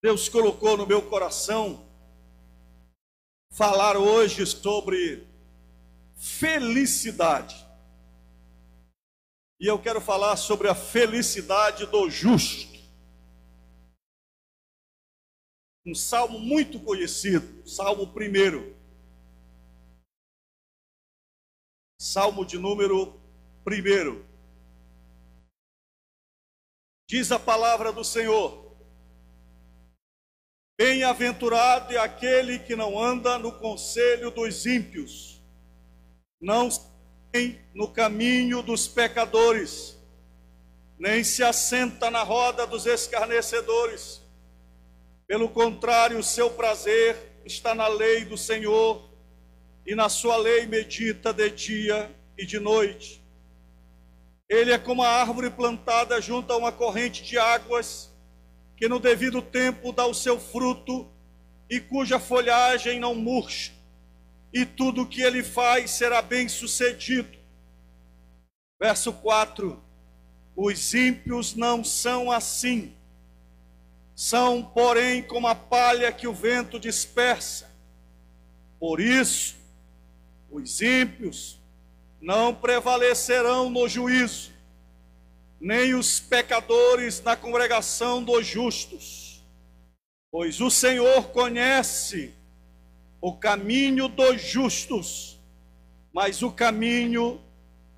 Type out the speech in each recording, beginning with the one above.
Deus colocou no meu coração falar hoje sobre felicidade. E eu quero falar sobre a felicidade do justo. Um salmo muito conhecido, Salmo 1. Salmo de número 1. Diz a palavra do Senhor: bem-aventurado é aquele que não anda no conselho dos ímpios, não tem no caminho dos pecadores, nem se assenta na roda dos escarnecedores. Pelo contrário, o seu prazer está na lei do Senhor, e na sua lei medita de dia e de noite. Ele é como a árvore plantada junto a uma corrente de águas, que no devido tempo dá o seu fruto, e cuja folhagem não murcha, e tudo o que ele faz será bem sucedido. Verso 4: os ímpios não são assim, são, porém, como a palha que o vento dispersa. Por isso, os ímpios não prevalecerão no juízo, nem os pecadores na congregação dos justos. Pois o Senhor conhece o caminho dos justos, mas o caminho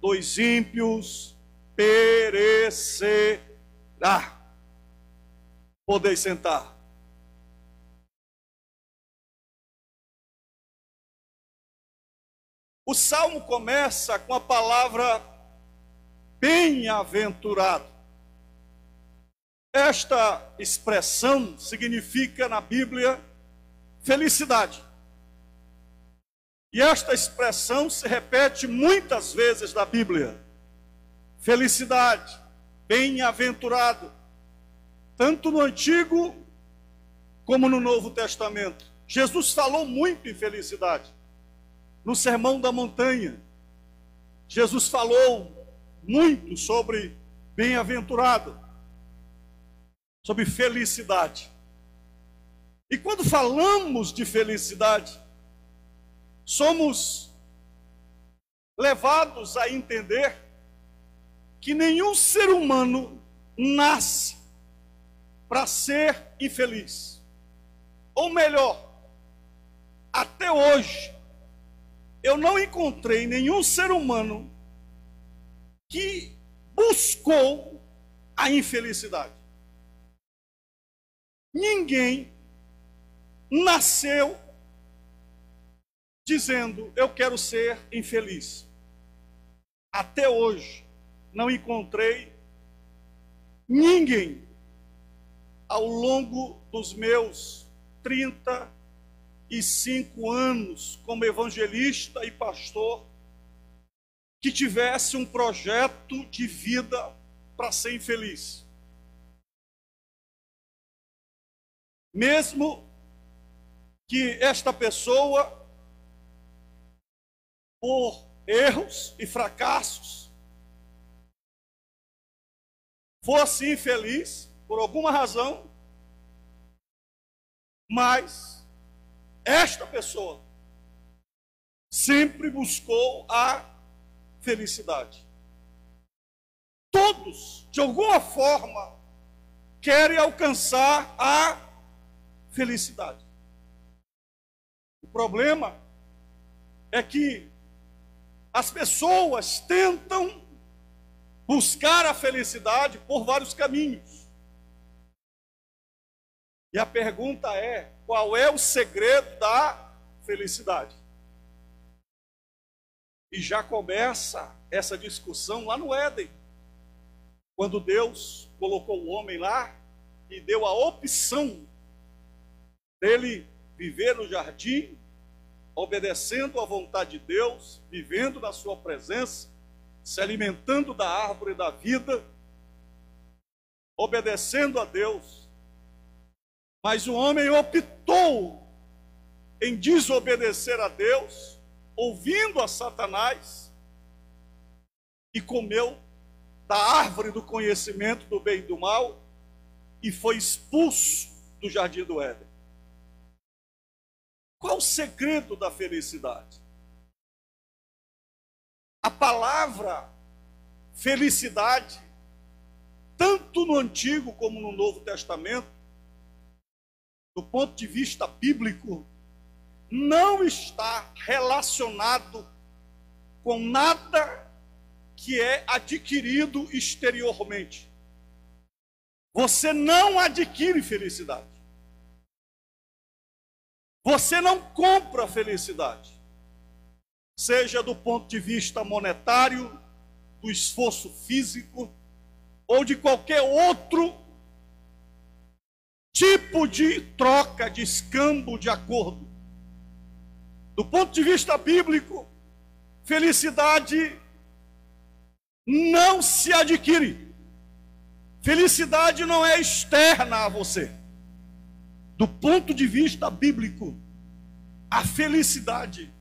dos ímpios perecerá. Podeis sentar. O salmo começa com a palavra bem-aventurado. Esta expressão significa na Bíblia felicidade. E esta expressão se repete muitas vezes na Bíblia. Felicidade, bem-aventurado, tanto no Antigo como no Novo Testamento. Jesus falou muito em felicidade. No Sermão da Montanha, Jesus falou muito sobre bem-aventurado, sobre felicidade. E quando falamos de felicidade, somos levados a entender que nenhum ser humano nasce para ser infeliz. Ou melhor, até hoje, eu não encontrei nenhum ser humano que buscou a infelicidade. Ninguém nasceu dizendo, eu quero ser infeliz. Até hoje, não encontrei ninguém, ao longo dos meus 35 anos como evangelista e pastor, que tivesse um projeto de vida para ser infeliz. Mesmo que esta pessoa, por erros e fracassos, fosse infeliz por alguma razão, mas esta pessoa sempre buscou a felicidade. Todos, de alguma forma, querem alcançar a felicidade. O problema é que as pessoas tentam buscar a felicidade por vários caminhos. E a pergunta é, qual é o segredo da felicidade? E já começa essa discussão lá no Éden, quando Deus colocou o homem lá e deu a opção dele viver no jardim, obedecendo à vontade de Deus, vivendo na sua presença, se alimentando da árvore da vida, obedecendo a Deus. Mas o homem optou em desobedecer a Deus, ouvindo a Satanás, e comeu da árvore do conhecimento do bem e do mal, e foi expulso do Jardim do Éden. Qual o segredo da felicidade? A palavra felicidade, tanto no Antigo como no Novo Testamento, do ponto de vista bíblico, não está relacionado com nada que é adquirido exteriormente. Você não adquire felicidade. Você não compra felicidade. Seja do ponto de vista monetário, do esforço físico, ou de qualquer outro tipo de troca, de escambo, de acordo. Do ponto de vista bíblico, felicidade não se adquire. Felicidade não é externa a você. Do ponto de vista bíblico, a felicidade,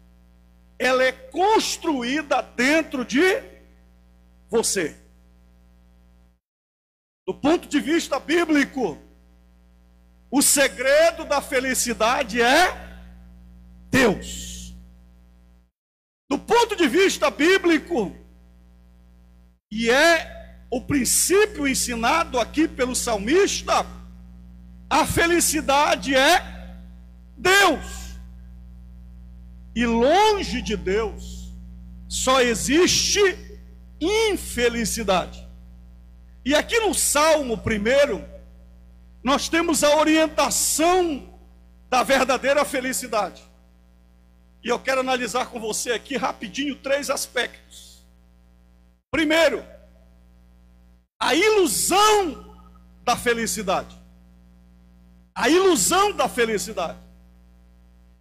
ela é construída dentro de você. Do ponto de vista bíblico, o segredo da felicidade é Deus. Do ponto de vista bíblico, e é o princípio ensinado aqui pelo salmista, a felicidade é Deus. E longe de Deus só existe infelicidade. E aqui no Salmo 1, nós temos a orientação da verdadeira felicidade. E eu quero analisar com você aqui rapidinho 3 aspectos. Primeiro, a ilusão da felicidade. A ilusão da felicidade.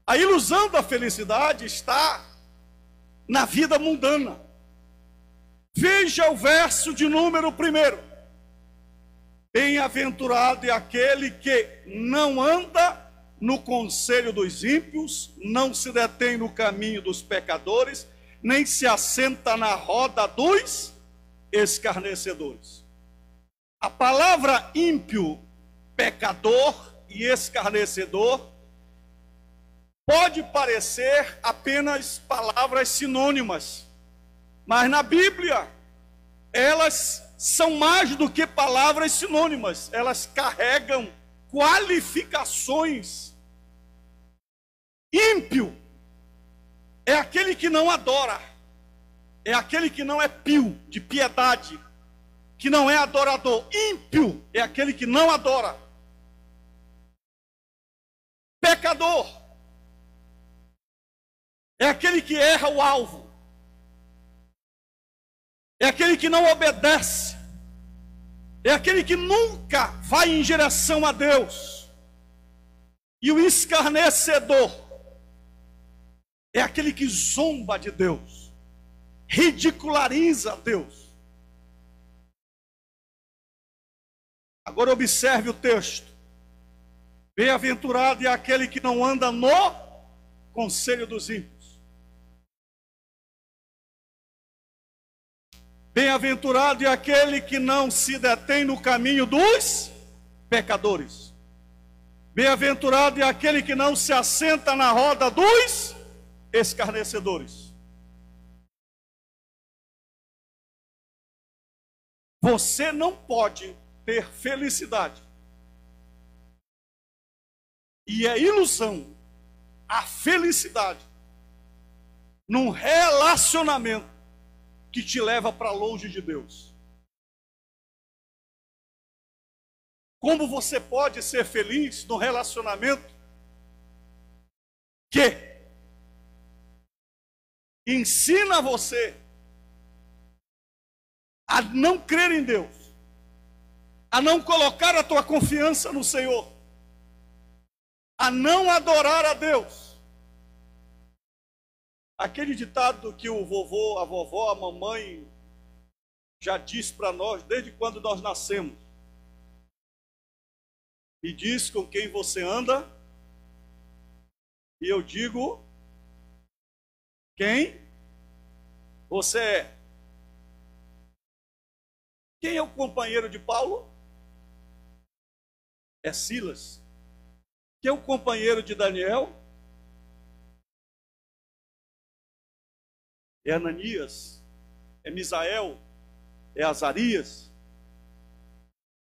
A ilusão da felicidade está na vida mundana. Veja o verso de número 1. Bem-aventurado é aquele que não anda no conselho dos ímpios, não se detém no caminho dos pecadores, nem se assenta na roda dos escarnecedores. A palavra ímpio, pecador e escarnecedor pode parecer apenas palavras sinônimas, mas na Bíblia elas são mais do que palavras sinônimas, elas carregam qualificações. Ímpio é aquele que não adora, é aquele que não é pio, de piedade, que não é adorador. Ímpio é aquele que não adora. Pecador é aquele que erra o alvo, é aquele que não obedece, é aquele que nunca vai em direção a Deus. E o escarnecedor é aquele que zomba de Deus, ridiculariza Deus. Agora observe o texto. Bem-aventurado é aquele que não anda no conselho dos ímpios. Bem-aventurado é aquele que não se detém no caminho dos pecadores. Bem-aventurado é aquele que não se assenta na roda dos escarnecedores. Você não pode ter felicidade. E é ilusão a felicidade num relacionamento que te leva para longe de Deus. Como você pode ser feliz num relacionamento que ensina você a não crer em Deus, a não colocar a tua confiança no Senhor, a não adorar a Deus? Aquele ditado que o vovô, a vovó, a mamãe já disse para nós desde quando nós nascemos. Me diz com quem você anda, e eu digo quem você é. Quem é o companheiro de Paulo? É Silas. Quem é o companheiro de Daniel? É Ananias, é Misael, é Azarias.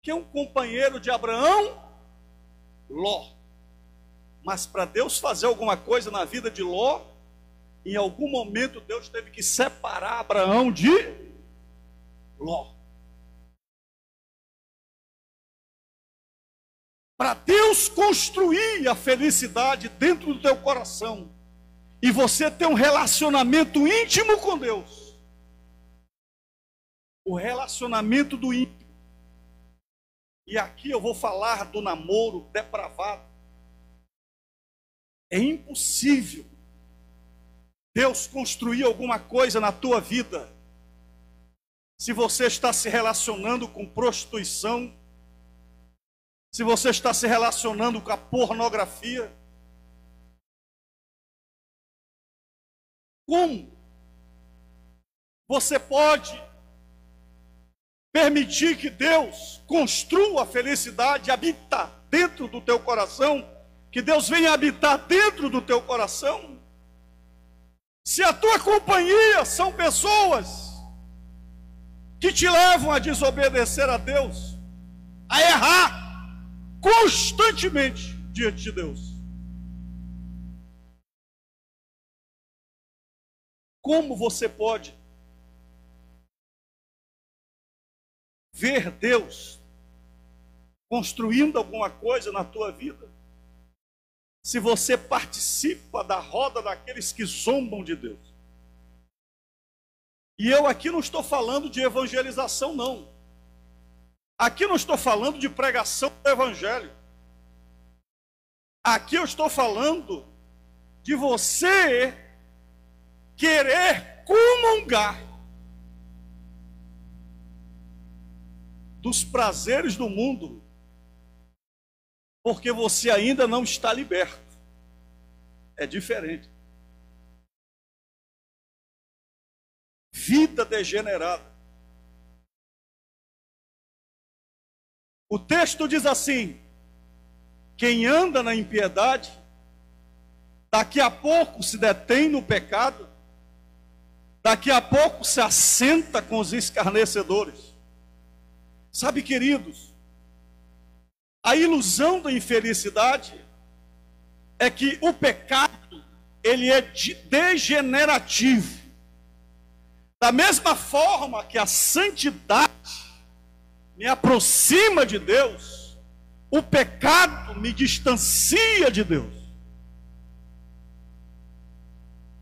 Quem é um companheiro de Abraão? Ló. Mas para Deus fazer alguma coisa na vida de Ló, em algum momento Deus teve que separar Abraão de Ló. Para Deus construir a felicidade dentro do teu coração, e você ter um relacionamento íntimo com Deus, o relacionamento do íntimo. E aqui eu vou falar do namoro depravado. É impossível Deus construir alguma coisa na tua vida se você está se relacionando com prostituição, se você está se relacionando com a pornografia. Como você pode permitir que Deus construa a felicidade, habitar dentro do teu coração, que Deus venha habitar dentro do teu coração, se a tua companhia são pessoas que te levam a desobedecer a Deus, a errar constantemente diante de Deus? Como você pode ver Deus construindo alguma coisa na tua vida se você participa da roda daqueles que zombam de Deus? E eu aqui não estou falando de evangelização, não. Aqui não estou falando de pregação do evangelho. Aqui eu estou falando de você querer comungar dos prazeres do mundo, porque você ainda não está liberto. É diferente. Vida degenerada. O texto diz assim: quem anda na impiedade, daqui a pouco se detém no pecado, daqui a pouco se assenta com os escarnecedores. Sabe, queridos, a ilusão da infelicidade é que o pecado, ele é degenerativo. Da mesma forma que a santidade me aproxima de Deus, o pecado me distancia de Deus.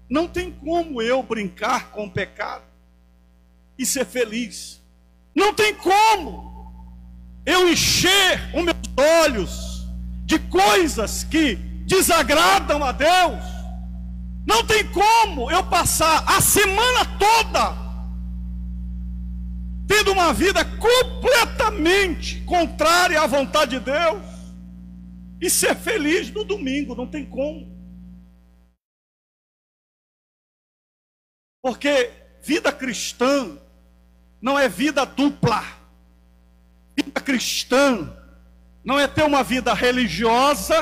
Não tem como eu brincar com o pecado e ser feliz. Não tem como eu encher os meus olhos de coisas que desagradam a Deus. Não tem como eu passar a semana toda tendo uma vida completamente contrária à vontade de Deus e ser feliz no domingo. Não tem como. Porque vida cristã não é vida dupla. Vida cristã não é ter uma vida religiosa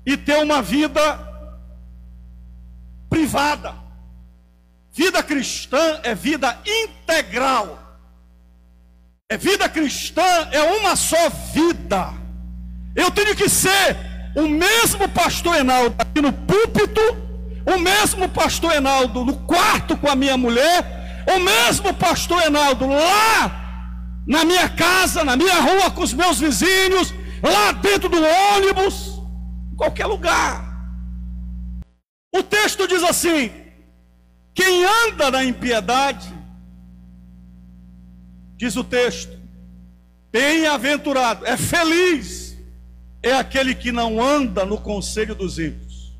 e ter uma vida privada. Vida cristã é vida integral. Vida cristã é uma só vida. Eu tenho que ser o mesmo pastor Enaldo aqui no púlpito, o mesmo pastor Enaldo no quarto com a minha mulher, o mesmo pastor Enaldo lá na minha casa, na minha rua com os meus vizinhos, lá dentro do ônibus, em qualquer lugar. O texto diz assim: quem anda na impiedade, diz o texto, bem-aventurado, é feliz, é aquele que não anda no conselho dos ímpios.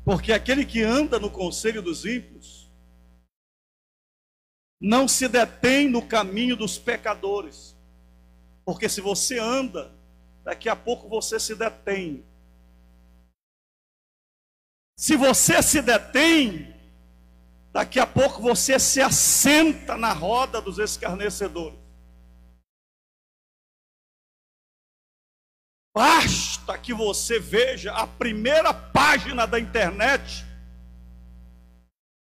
Porque aquele que anda no conselho dos ímpios não se detém no caminho dos pecadores. Porque se você anda, daqui a pouco você se detém. Se você se detém, daqui a pouco você se assenta na roda dos escarnecedores. Basta que você veja a primeira página da internet,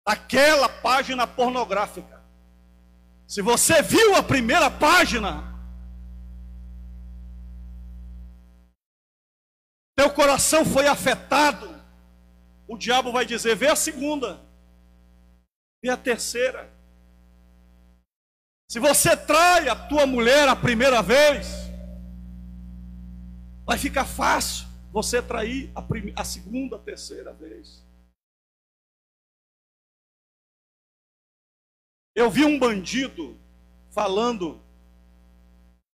aquela página pornográfica. Se você viu a primeira página, teu coração foi afetado, o diabo vai dizer: vê a segunda, vê a terceira. Se você trai a tua mulher a primeira vez, vai ficar fácil você trair a segunda, a terceira vez. Eu vi um bandido falando,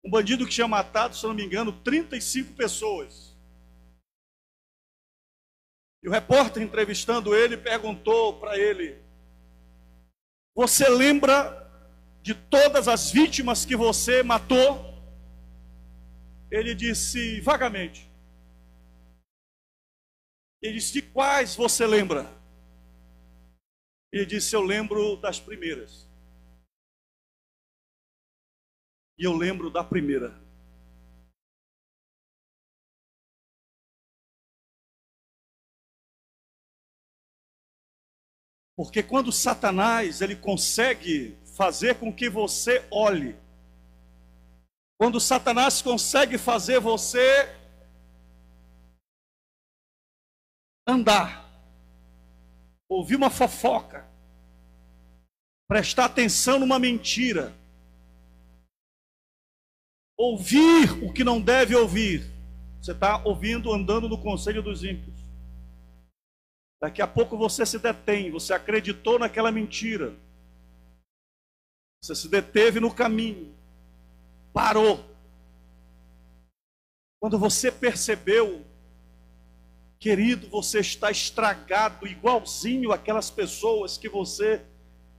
um bandido que tinha matado, se não me engano, 35 pessoas. E o repórter, entrevistando ele, perguntou para ele: você lembra de todas as vítimas que você matou? Ele disse: vagamente. Ele disse: de quais você lembra? Ele disse: eu lembro das primeiras. E eu lembro da primeira. Porque quando Satanás, ele consegue fazer com que você olhe, quando Satanás consegue fazer você andar, ouvir uma fofoca, prestar atenção numa mentira, ouvir o que não deve ouvir, você está ouvindo, andando no conselho dos ímpios. Daqui a pouco você se detém, você acreditou naquela mentira, você se deteve no caminho, parou. Quando você percebeu, querido, você está estragado, igualzinho aquelas pessoas que você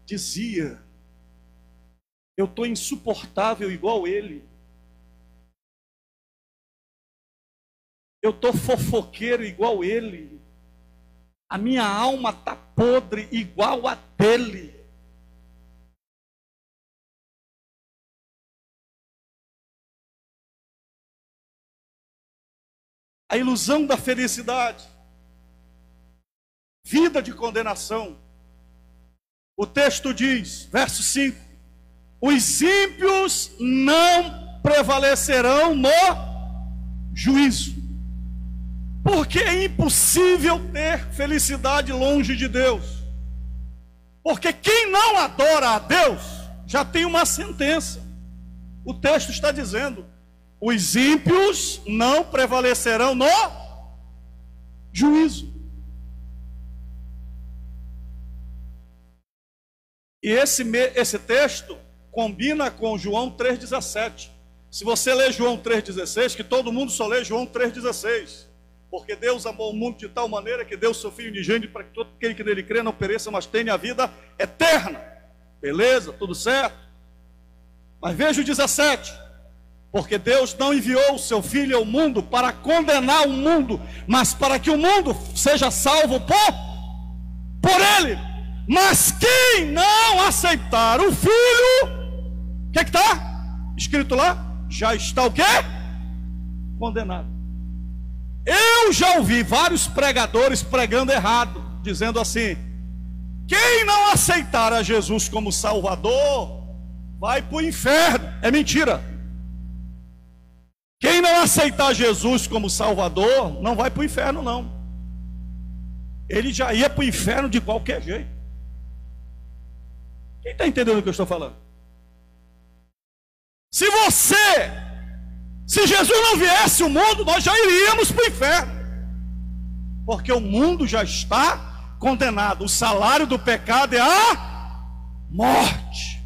dizia: eu estou insuportável igual ele, eu estou fofoqueiro igual ele, a minha alma está podre igual a dele. A ilusão da felicidade, vida de condenação. O texto diz, verso 5: os ímpios não prevalecerão no juízo. Porque é impossível ter felicidade longe de Deus. Porque quem não adora a Deus já tem uma sentença. O texto está dizendo: os ímpios não prevalecerão no juízo. E esse texto combina com João 3,17. Se você lê João 3,16, que todo mundo só lê João 3,16. Porque Deus amou o mundo de tal maneira que deu o seu Filho unigênito para que todo aquele que nele crê não pereça, mas tenha a vida eterna. Beleza, tudo certo. Mas veja o 17. Porque Deus não enviou o seu Filho ao mundo para condenar o mundo, mas para que o mundo seja salvo por ele. Mas quem não aceitar o Filho, o que está escrito lá? Já está o quê? Condenado. Eu já ouvi vários pregadores pregando errado, dizendo assim: quem não aceitar a Jesus como Salvador vai para o inferno. É mentira. Quem não aceitar Jesus como Salvador não vai para o inferno, não. Ele já ia para o inferno de qualquer jeito. Quem está entendendo o que eu estou falando? Se Jesus não viesse ao mundo, nós já iríamos para o inferno. Porque o mundo já está condenado. O salário do pecado é a morte.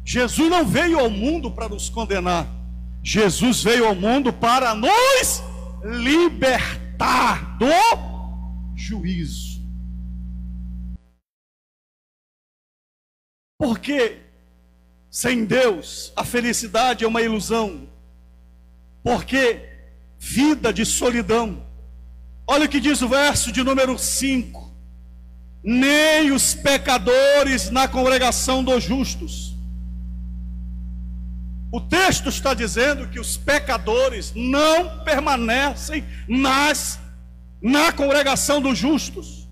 Jesus não veio ao mundo para nos condenar. Jesus veio ao mundo para nos libertar do juízo. Porque sem Deus a felicidade é uma ilusão. Porque vida de solidão. Olha o que diz o verso de número 5: nem os pecadores na congregação dos justos, O texto está dizendo que os pecadores não permanecem na congregação dos justos.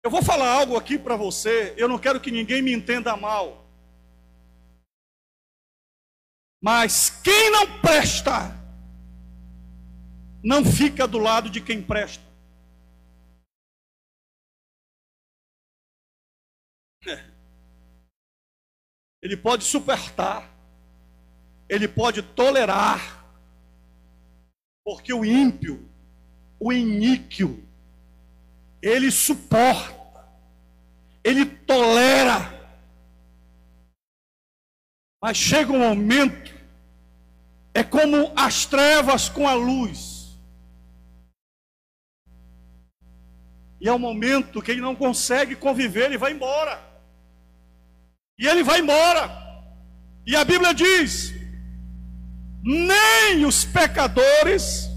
Eu vou falar algo aqui para você, eu não quero que ninguém me entenda mal. Mas quem não presta, não fica do lado de quem presta. Ele pode suportar, ele pode tolerar, porque o ímpio, o iníquo, ele suporta, ele tolera, mas chega um momento, é como as trevas com a luz, e é um momento que ele não consegue conviver, ele vai embora. E ele vai embora. E a Bíblia diz: nem os pecadores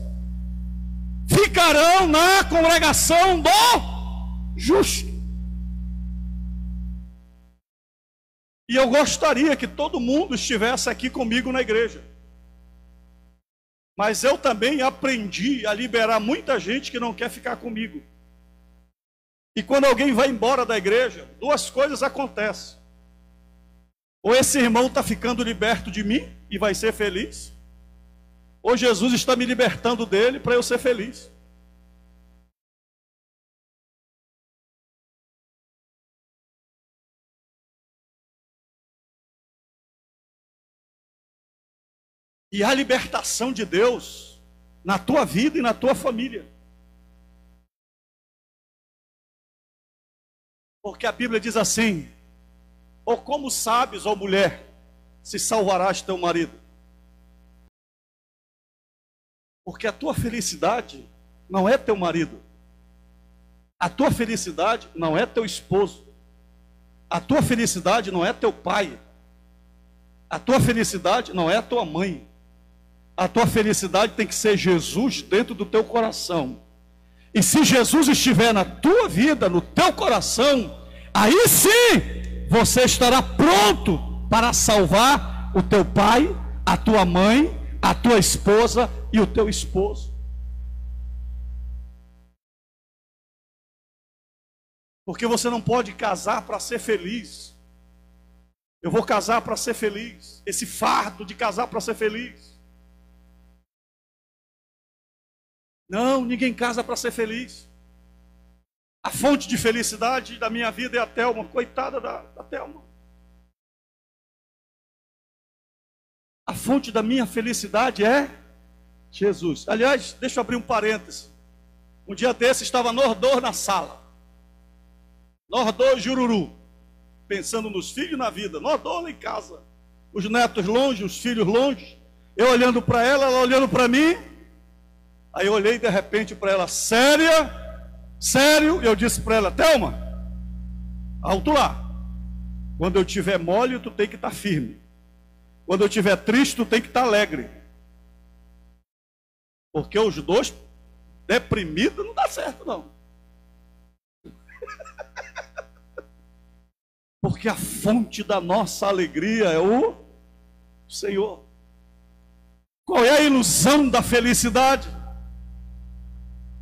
ficarão na congregação do justo. E eu gostaria que todo mundo estivesse aqui comigo na igreja. Mas eu também aprendi a liberar muita gente que não quer ficar comigo. E quando alguém vai embora da igreja, duas coisas acontecem. Ou esse irmão está ficando liberto de mim e vai ser feliz, ou Jesus está me libertando dele para eu ser feliz. E a libertação de Deus na tua vida e na tua família. Porque a Bíblia diz assim: ou como sabes, ó mulher, se salvarás teu marido? Porque a tua felicidade não é teu marido. A tua felicidade não é teu esposo. A tua felicidade não é teu pai. A tua felicidade não é tua mãe. A tua felicidade tem que ser Jesus dentro do teu coração. E se Jesus estiver na tua vida, no teu coração, aí sim você estará pronto para salvar o teu pai, a tua mãe, a tua esposa e o teu esposo. Porque você não pode casar para ser feliz. Eu vou casar para ser feliz. Esse fardo de casar para ser feliz. Não, ninguém casa para ser feliz. A fonte de felicidade da minha vida é a Thelma. Coitada da Thelma. A fonte da minha felicidade é Jesus. Aliás, deixa eu abrir um parêntese. Um dia desse estava nós dois na sala. Nós dois jururu. Pensando nos filhos e na vida. Nós dois lá em casa. Os netos longe, os filhos longe. Eu olhando para ela, ela olhando para mim. Aí eu olhei de repente para ela, séria. Sério, eu disse para ela: Thelma, alto lá. Quando eu estiver mole, tu tem que estar firme. Quando eu estiver triste, tu tem que estar alegre. Porque os dois deprimidos não dá certo, não. Porque a fonte da nossa alegria é o Senhor. Qual é a ilusão da felicidade?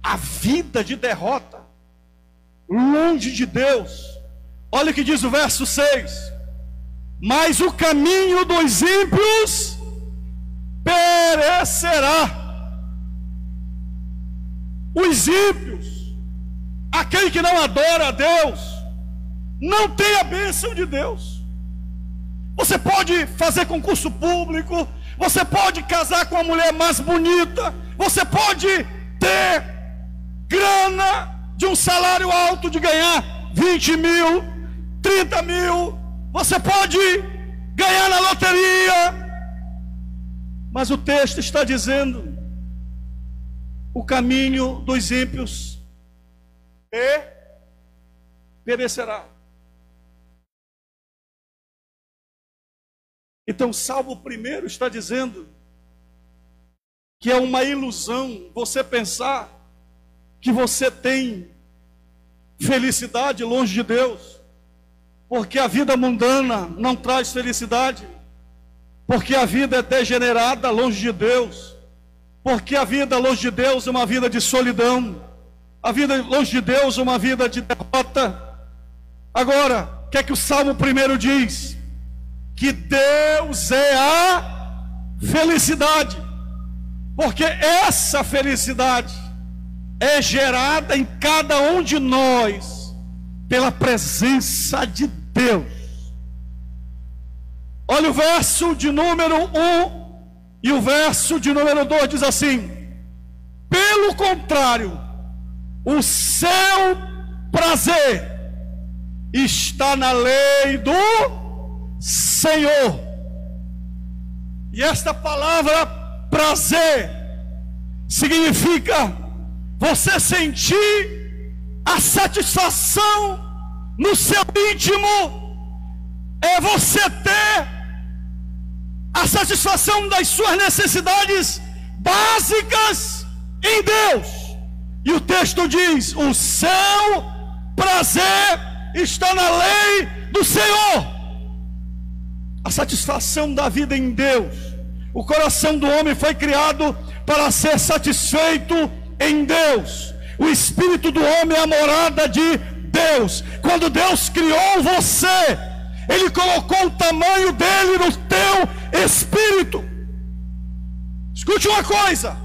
A vida de derrota, longe de Deus. Olha o que diz o verso 6: mas o caminho dos ímpios perecerá. Os ímpios, aquele que não adora a Deus, não tem a bênção de Deus. Você pode fazer concurso público, você pode casar com a mulher mais bonita, você pode ter grana de um salário alto, de ganhar 20 mil, 30 mil, você pode ganhar na loteria, mas o texto está dizendo: o caminho dos ímpios perecerá. Então, Salmo 1 está dizendo que é uma ilusão você pensar que você tem felicidade longe de Deus. Porque a vida mundana não traz felicidade. Porque a vida é degenerada longe de Deus. Porque a vida longe de Deus é uma vida de solidão. A vida longe de Deus é uma vida de derrota. Agora, o que é que o Salmo 1 diz? Que Deus é a felicidade. Porque essa felicidade é gerada em cada um de nós pela presença de Deus. Olha o verso de número 1 e o verso de número 2 diz assim: pelo contrário, o seu prazer está na lei do Senhor. E esta palavra prazer significa você sentir a satisfação no seu íntimo, é você ter a satisfação das suas necessidades básicas em Deus. E o texto diz: o seu prazer está na lei do Senhor. A satisfação da vida em Deus. O coração do homem foi criado para ser satisfeito em Deus. O espírito do homem é a morada de Deus. Quando Deus criou você, Ele colocou o tamanho dele no teu espírito. Escute uma coisa: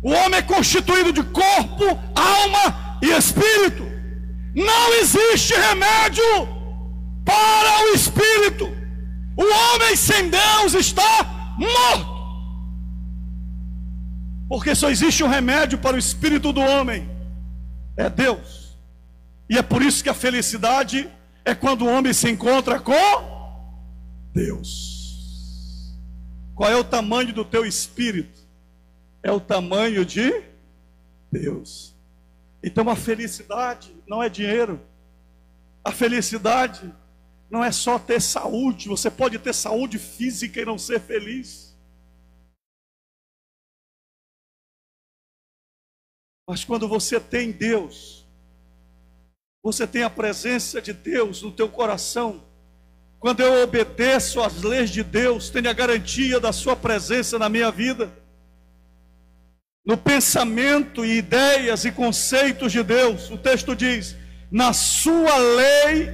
o homem é constituído de corpo, alma e espírito. Não existe remédio para o espírito. O homem sem Deus está morto. Porque só existe um remédio para o espírito do homem: é Deus. E é por isso que a felicidade é quando o homem se encontra com Deus. Qual é o tamanho do teu espírito? É o tamanho de Deus. Então a felicidade não é dinheiro. A felicidade não é só ter saúde. Você pode ter saúde física e não ser feliz. Mas quando você tem Deus, você tem a presença de Deus no teu coração. Quando eu obedeço às leis de Deus, tenho a garantia da sua presença na minha vida. No pensamento e ideias e conceitos de Deus, o texto diz: na sua lei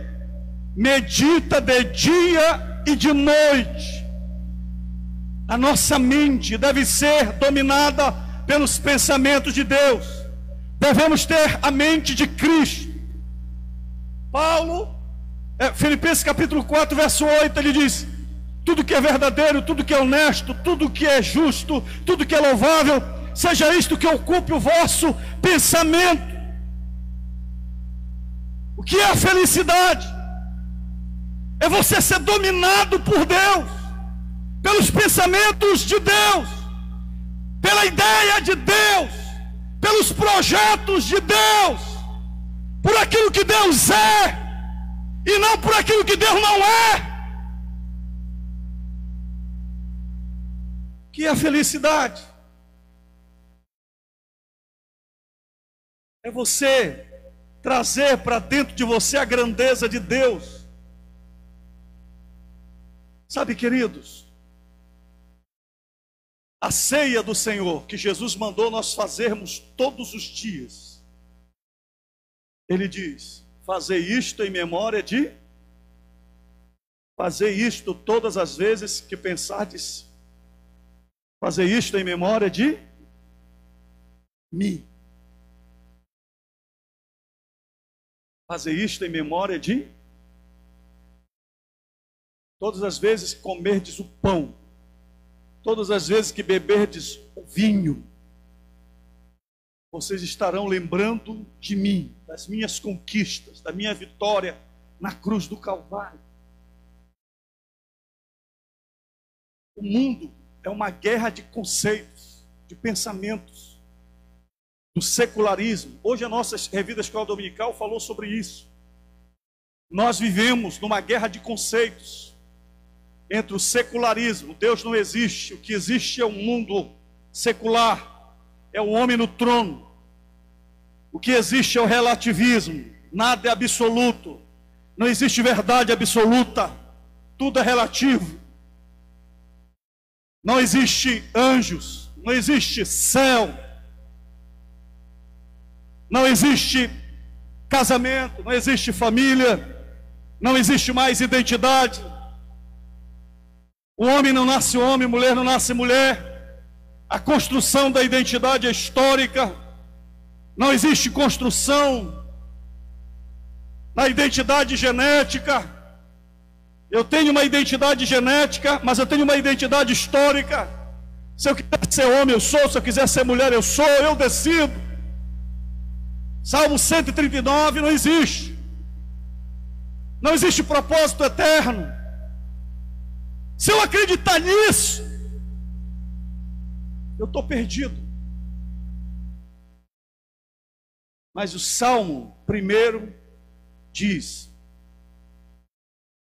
medita de dia e de noite. A nossa mente deve ser dominada pelos pensamentos de Deus. Devemos ter a mente de Cristo. Paulo, Filipenses capítulo 4, verso 8, ele diz: tudo que é verdadeiro, tudo que é honesto, tudo que é justo, tudo que é louvável, seja isto que ocupe o vosso pensamento. O que é a felicidade? É você ser dominado por Deus, pelos pensamentos de Deus, pela ideia de Deus, pelos projetos de Deus, por aquilo que Deus é, e não por aquilo que Deus não é. O que é a felicidade? É você trazer para dentro de você a grandeza de Deus. Sabe, queridos, a ceia do Senhor que Jesus mandou nós fazermos todos os dias, Ele diz: fazer isto em memória de... Fazer isto todas as vezes que pensardes. Fazer isto em memória de mim. Fazer isto em memória de... Todas as vezes que comerdes o pão, todas as vezes que beberdes o vinho, vocês estarão lembrando de mim, das minhas conquistas, da minha vitória na cruz do Calvário. O mundo é uma guerra de conceitos, de pensamentos, do secularismo. Hoje a nossa Revida Escola Dominical falou sobre isso. Nós vivemos numa guerra de conceitos entre o secularismo. Deus não existe, o que existe é um mundo secular, é o homem no trono. O que existe é o relativismo, nada é absoluto. Não existe verdade absoluta, tudo é relativo. Não existe anjos, não existe céu, não existe casamento, não existe família, não existe mais identidade. O homem não nasce homem, mulher não nasce mulher. A construção da identidade é histórica. Não existe construção na identidade genética. Eu tenho uma identidade genética, mas eu tenho uma identidade histórica. Se eu quiser ser homem, eu sou. Se eu quiser ser mulher, eu sou. Eu decido. Salmo 139 não existe. Não existe propósito eterno. Se eu acreditar nisso, eu estou perdido. Mas o Salmo primeiro diz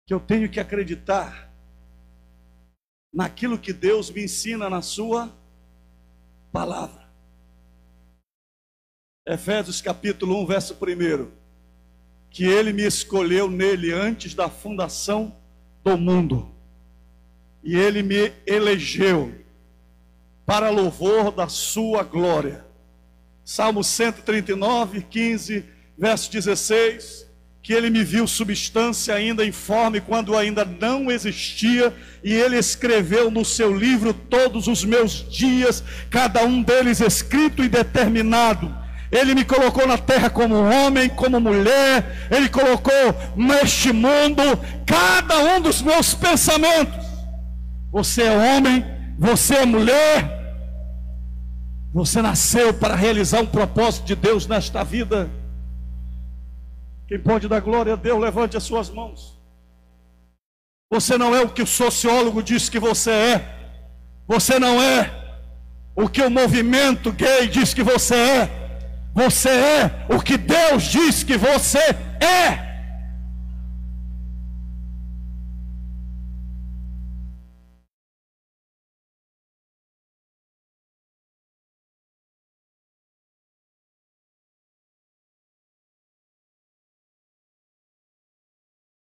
que eu tenho que acreditar naquilo que Deus me ensina na sua palavra. Efésios capítulo 1, verso 1. Que Ele me escolheu nele antes da fundação do mundo. E Ele me elegeu para louvor da sua glória. Salmo 139, 15, verso 16. Que Ele me viu substância ainda informe, quando ainda não existia, e Ele escreveu no seu livro todos os meus dias, cada um deles escrito e determinado. Ele me colocou na terra como homem, como mulher. Ele colocou neste mundo cada um dos meus pensamentos. Você é homem, você é mulher. Você nasceu para realizar um propósito de Deus nesta vida. Quem pode dar glória a Deus, levante as suas mãos. Você não é o que o sociólogo diz que você é. Você não é o que o movimento gay diz que você é. Você é o que Deus diz que você é.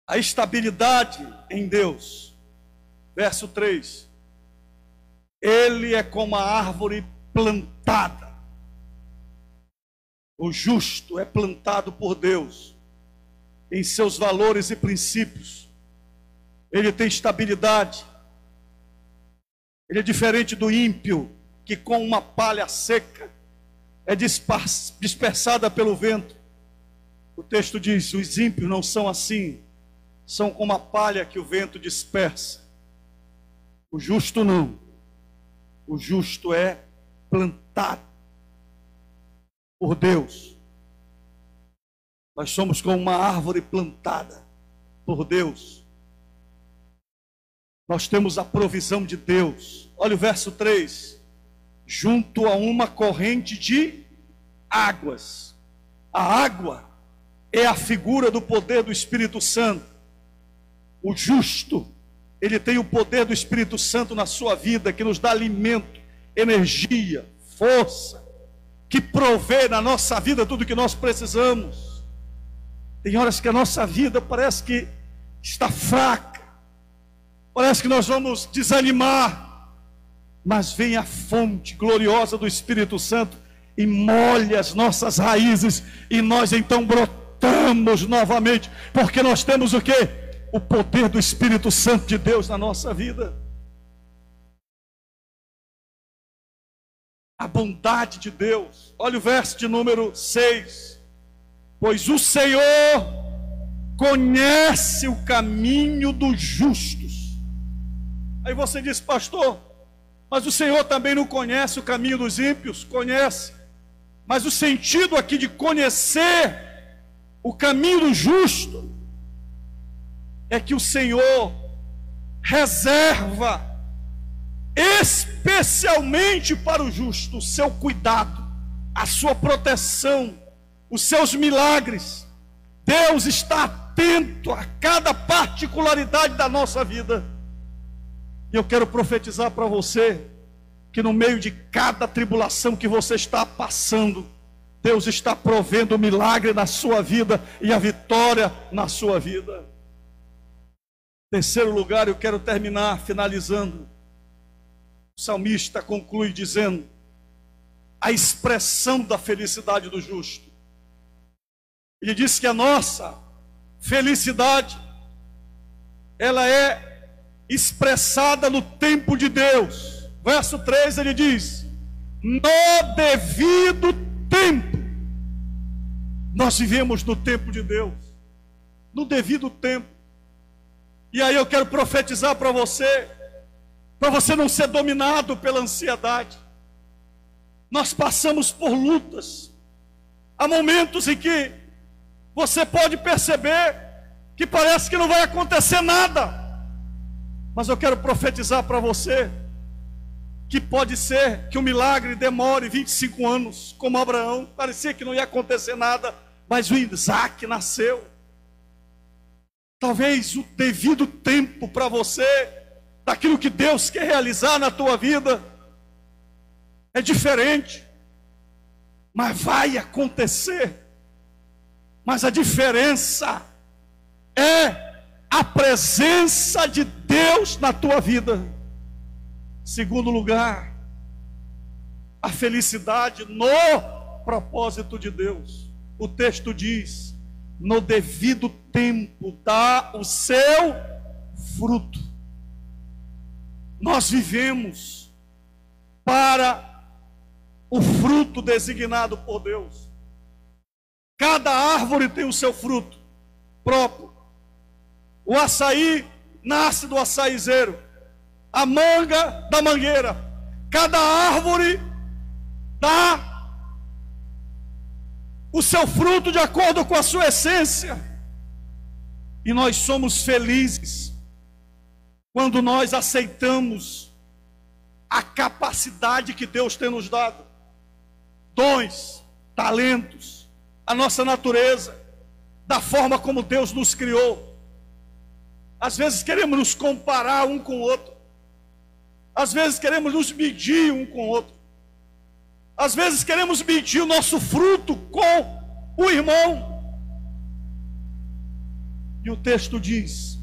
A estabilidade em Deus. Verso 3. Ele é como a árvore plantada. O justo é plantado por Deus em seus valores e princípios. Ele tem estabilidade. Ele é diferente do ímpio, que com uma palha seca é dispersada pelo vento. O texto diz: os ímpios não são assim, são como a palha que o vento dispersa. O justo não. O justo é plantado por Deus. Nós somos como uma árvore plantada por Deus. Nós temos a provisão de Deus. Olha o verso 3. Junto a uma corrente de águas. A água é a figura do poder do Espírito Santo. O justo, ele tem o poder do Espírito Santo na sua vida, que nos dá alimento, energia, força, que provê na nossa vida tudo que nós precisamos. Tem horas que a nossa vida parece que está fraca, parece que nós vamos desanimar, mas vem a fonte gloriosa do Espírito Santo e molha as nossas raízes, e nós então brotamos novamente, porque nós temos o quê? O poder do Espírito Santo de Deus na nossa vida. A bondade de Deus. Olha o verso de número 6. Pois o Senhor conhece o caminho dos justos. Aí você diz: pastor, mas o Senhor também não conhece o caminho dos ímpios? Conhece. Mas o sentido aqui de conhecer o caminho do justo é que o Senhor reserva especialmente para o justo o seu cuidado, a sua proteção, os seus milagres. Deus está atento a cada particularidade da nossa vida. E eu quero profetizar para você que no meio de cada tribulação que você está passando, Deus está provendo o milagre na sua vida e a vitória na sua vida. Terceiro lugar, eu quero terminar finalizando. O salmista conclui dizendo: a expressão da felicidade do justo. Ele diz que a nossa felicidade, ela é expressada no tempo de Deus. Verso 3 ele diz: no devido tempo. Nós vivemos no tempo de Deus, no devido tempo. E aí eu quero profetizar para você não ser dominado pela ansiedade. Nós passamos por lutas. Há momentos em que você pode perceber que parece que não vai acontecer nada. Mas eu quero profetizar para você que pode ser que o milagre demore 25 anos, como Abraão. Parecia que não ia acontecer nada, mas o Isaac nasceu. Talvez o devido tempo para você, daquilo que Deus quer realizar na tua vida, é diferente, mas vai acontecer. Mas a diferença é a presença de Deus na tua vida. Segundo lugar, a felicidade no propósito de Deus. O texto diz: no devido tempo dá o seu fruto. Nós vivemos para o fruto designado por Deus. Cada árvore tem o seu fruto próprio. O açaí nasce do açaizeiro, a manga da mangueira. Cada árvore dá o seu fruto de acordo com a sua essência. E nós somos felizes quando nós aceitamos a capacidade que Deus tem nos dado, dons, talentos, a nossa natureza, da forma como Deus nos criou. Às vezes queremos nos comparar um com o outro, às vezes queremos nos medir um com o outro, às vezes queremos medir o nosso fruto com o irmão. E o texto diz: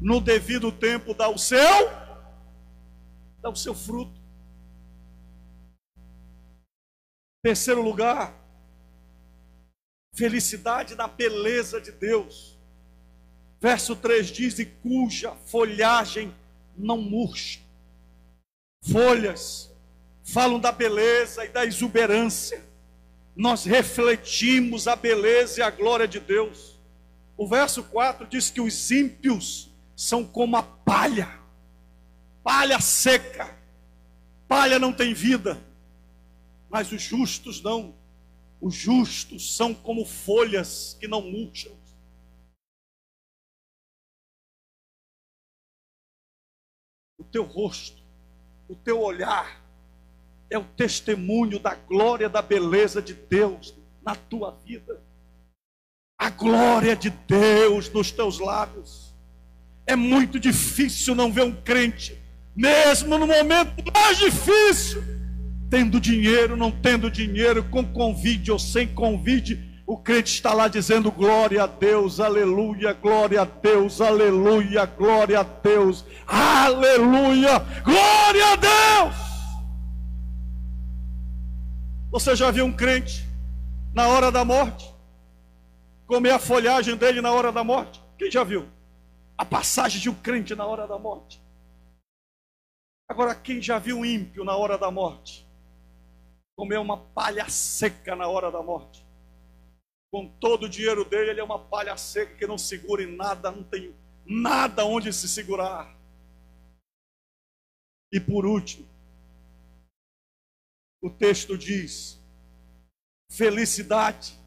no devido tempo dá o seu fruto. Terceiro lugar, felicidade na beleza de Deus. Verso 3 diz: e cuja folhagem não murcha. Folhas falam da beleza e da exuberância. Nós refletimos a beleza e a glória de Deus. O verso 4 diz que os ímpios são como a palha seca. Palha não tem vida, mas os justos não. Os justos são como folhas que não murcham. O teu rosto, o teu olhar é o testemunho da glória, da beleza de Deus na tua vida. A glória de Deus nos teus lábios. É muito difícil não ver um crente, mesmo no momento mais difícil, tendo dinheiro, não tendo dinheiro, com convite ou sem convite, o crente está lá dizendo: glória a Deus, aleluia, glória a Deus, aleluia, glória a Deus, aleluia, glória a Deus. Você já viu um crente na hora da morte comer a folhagem dele na hora da morte? Quem já viu a passagem de um crente na hora da morte? Agora, quem já viu um ímpio na hora da morte comer uma palha seca na hora da morte? Com todo o dinheiro dele, ele é uma palha seca que não segura em nada, não tem nada onde se segurar. E por último, o texto diz: felicidade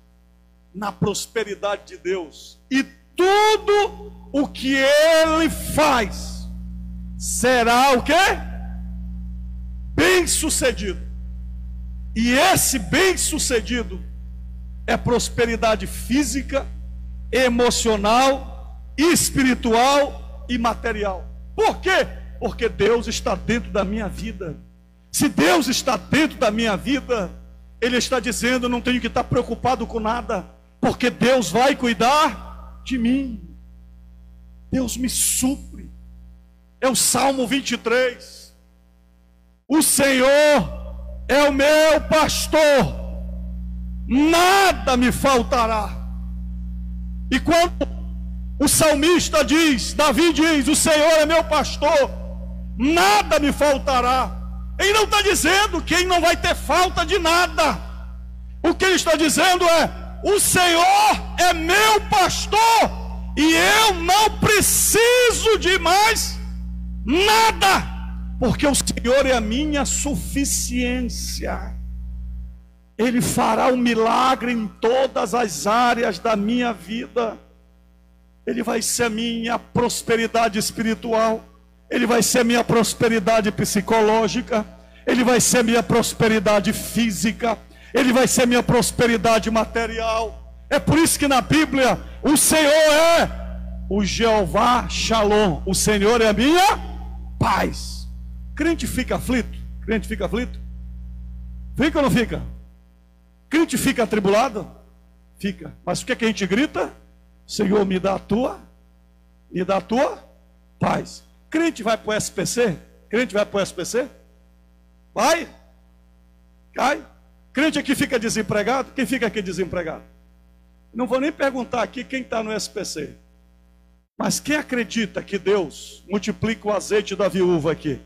na prosperidade de Deus, e tudo o que Ele faz será o quê? Bem-sucedido. E esse bem-sucedido é prosperidade física, emocional, espiritual e material. Por quê? Porque Deus está dentro da minha vida. Se Deus está dentro da minha vida, Ele está dizendo: não tenho que estar preocupado com nada, porque Deus vai cuidar de mim. Deus me supre. É o Salmo 23. O Senhor é o meu pastor, nada me faltará. E quando o salmista diz, Davi diz: o Senhor é meu pastor, nada me faltará, ele não está dizendo que ele não vai ter falta de nada. O que ele está dizendo é: o Senhor é meu pastor e eu não preciso de mais nada, porque o Senhor é a minha suficiência. Ele fará um milagre em todas as áreas da minha vida. Ele vai ser a minha prosperidade espiritual, Ele vai ser a minha prosperidade psicológica, Ele vai ser a minha prosperidade física, Ele vai ser a minha prosperidade material. É por isso que na Bíblia o Senhor é o Jeová Shalom, o Senhor é a minha paz. Crente fica aflito? Crente fica aflito? Fica ou não fica? Crente fica atribulado? Fica. Mas o que é que a gente grita? Senhor, me dá a tua paz. Crente vai para o SPC? Crente vai para o SPC? Vai? Cai? Crente aqui fica desempregado? Quem fica aqui desempregado? Não vou nem perguntar aqui quem está no SPC. Mas quem acredita que Deus multiplica o azeite da viúva aqui?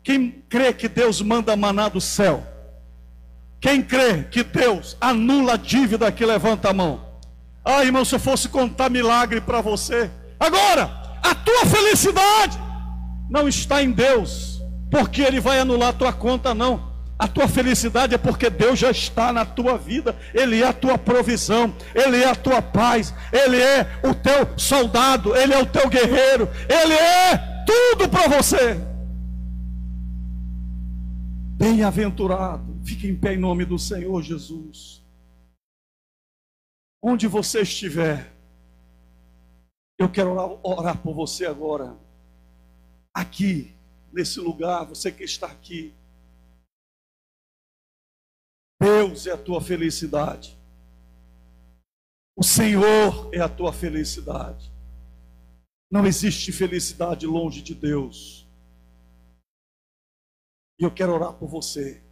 Quem crê que Deus manda maná do céu? Quem crê que Deus anula a dívida aqui, levanta a mão. Ah, irmão, se eu fosse contar milagre para você. Agora, a tua felicidade não está em Deus, porque Ele vai anular a tua conta, não. A tua felicidade é porque Deus já está na tua vida. Ele é a tua provisão, Ele é a tua paz, Ele é o teu soldado, Ele é o teu guerreiro, Ele é tudo para você. Bem-aventurado. Fique em pé em nome do Senhor Jesus. Onde você estiver, eu quero orar por você agora. Aqui, nesse lugar, você que está aqui. Deus é a tua felicidade. O Senhor é a tua felicidade. Não existe felicidade longe de Deus. E eu quero orar por você.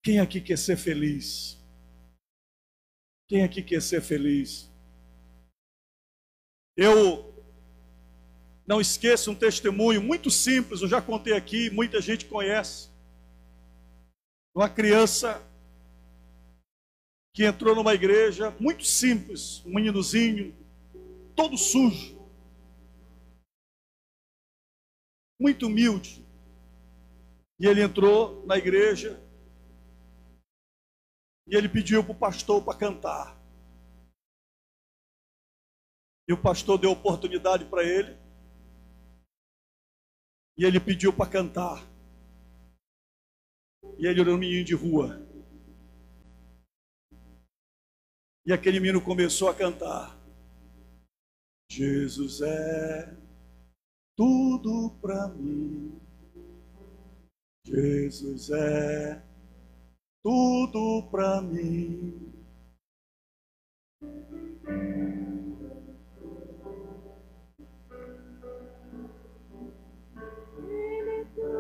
Quem aqui quer ser feliz? Quem aqui quer ser feliz? Eu não esqueço um testemunho muito simples, eu já contei aqui, muita gente conhece. Uma criança que entrou numa igreja muito simples, um meninozinho, todo sujo, muito humilde. E ele entrou na igreja e ele pediu para o pastor para cantar. E o pastor deu oportunidade para ele. E ele pediu para cantar. E ele era um menino de rua. E aquele menino começou a cantar. Jesus é tudo para mim. Jesus é tudo para mim.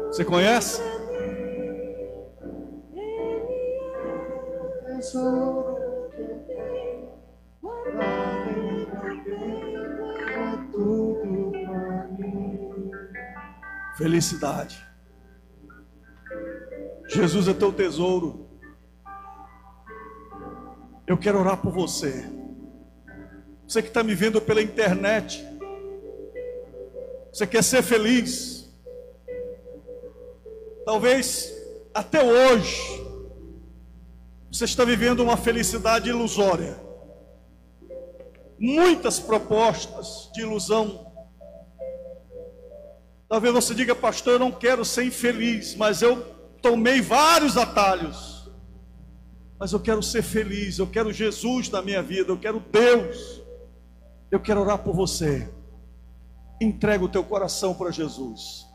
Você conhece? Felicidade. Jesus é teu tesouro. Eu quero orar por você. Você que está me vendo pela internet. Você quer ser feliz? Talvez até hoje você está vivendo uma felicidade ilusória. Muitas propostas de ilusão. Talvez você diga: pastor, eu não quero ser infeliz, mas eu tomei vários atalhos. Mas eu quero ser feliz, eu quero Jesus na minha vida, eu quero Deus. Eu quero orar por você. Entrega o teu coração para Jesus.